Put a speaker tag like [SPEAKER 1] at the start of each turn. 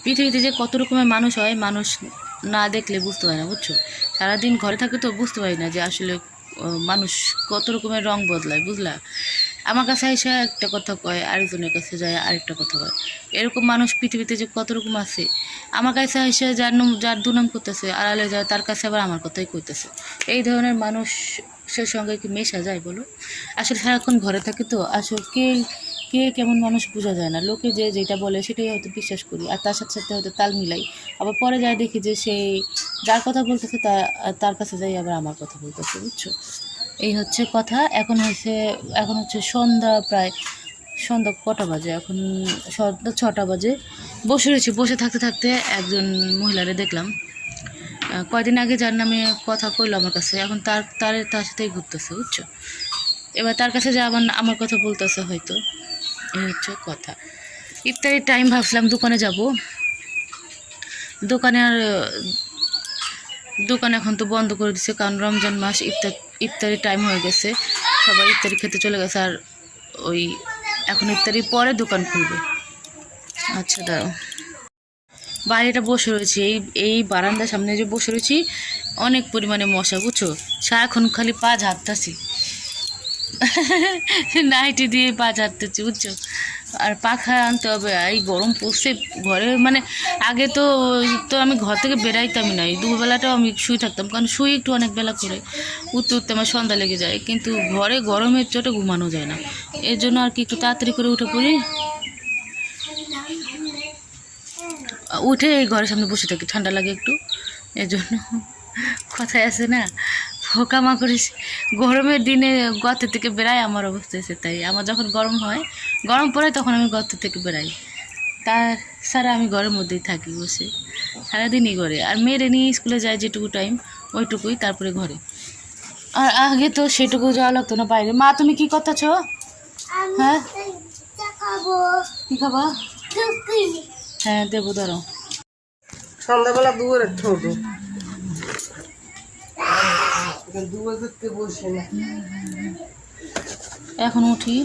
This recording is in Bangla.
[SPEAKER 1] পৃথিবীতে যে কত রকমের মানুষ হয়, মানুষ না দেখলে বুঝতে পারে না, বুঝছো। সারাদিন ঘরে থাকে তো বুঝতে পারি না যে আসলে মানুষ কত রকমের রং বদলায়, বুঝলা। আমার কাছে এসে একটা কথা কয়, আরেকজনের কাছে যায় আরেকটা কথা কয়। এরকম মানুষ পৃথিবীতে যে কত রকম আছে। আমার কাছে এসে যার দুনাম করতেছে, আড়ালে যায় তার কাছে আবার আমার কথাই কইতেছে। এই ধরনের মানুষের সঙ্গে কি মেশা যায় বলো। আসলে সারাক্ষণ ঘরে থাকে তো, আসলে কে কেমন মানুষ বোঝা যায় না। লোকে যে যেটা বলে সেটাই হয়তো বিশ্বাস করি, আর তার সাথে সাথে হয়তো তাল মিলাই। আবার পরে যায় দেখি যে সেই যার কথা বলতেছে তার কাছে যাই আবার আমার কথা বলতেছে, বুঝছো। এই হচ্ছে কথা। এখন হচ্ছে সন্ধ্যা, প্রায় সন্ধ্যা কটা বাজে এখন, সন্ধ্যা 6টা বাজে। বসে থাকতে থাকতে একজন মহিলারে দেখলাম, কয়দিন আগে যার নামে কথা কইলো আমার কাছে, এখন তার সাথেই ঘুরতেছে, বুঝছো। এবার তার কাছে যে আবার আমার কথা বলতেছে হয়তো। এই হচ্ছে কথা। ইফতারির টাইম, ভাবছিলাম দোকানে যাব। দোকান এখন তো বন্ধ করে দিচ্ছে, কারণ রমজান মাস, ইফতারির টাইম হয়ে গেছে, সবাই ইফতারি খেতে চলে গেছে। আর ওই এখন ইফতারির পরে দোকান খুলবে। আচ্ছা দাঁড়াও, বাইরেটা বসে রয়েছি, এই বারান্দার সামনে যে বসে রয়েছি, অনেক পরিমাণে মশা, বুঝছো। সারাক্ষণ খালি পা ঝাড়তেছি, নাইটি দিয়ে পা ঝাড়তেছি, বুঝছো। আর পাখা আনতে হবে, এই গরম পড়ছে ঘরে। মানে আগে তো আমি ঘর থেকে বেরাইতামই না, এই দুপুরবেলাটাও আমি শুয়ে থাকতাম, কারণ শুয়ে একটু অনেক বেলা করে উঠতে উঠতে আমার সন্ধ্যা লেগে যায়। কিন্তু ঘরে গরমের চোটে ঘুমানো যায় না, এর জন্য আর কি একটু তাড়াতাড়ি করে উঠে পড়ি, উঠে এই ঘরের সামনে বসে থাকি, ঠান্ডা লাগে একটু। এর জন্য কথায় আছে না, পোকামাকড় গরমের দিনে গর্ত থেকে বেরাই, আমার অবস্থা হয়েছে তাই। আমার যখন গরম পড়ে তখন আমি গর্ত থেকে বেরাই, তাছাড়া আমি ঘরের মধ্যেই থাকি বসে সারাদিনই ঘরে। আর মেয়েরে নিয়ে স্কুলে যায় যেটুকু টাইম, ওইটুকুই, তারপরে ঘরে। আর আগে তো সেটুকু যাওয়া লাগতো না বাইরে। মা তুমি কি করতেছ? হ্যাঁ কি খাবা? হ্যাঁ দেবো, ধরো।
[SPEAKER 2] সন্ধ্যাবেলা দুপুরে ঠোঁটো দুপুরে বসে না।
[SPEAKER 1] এখন উঠি,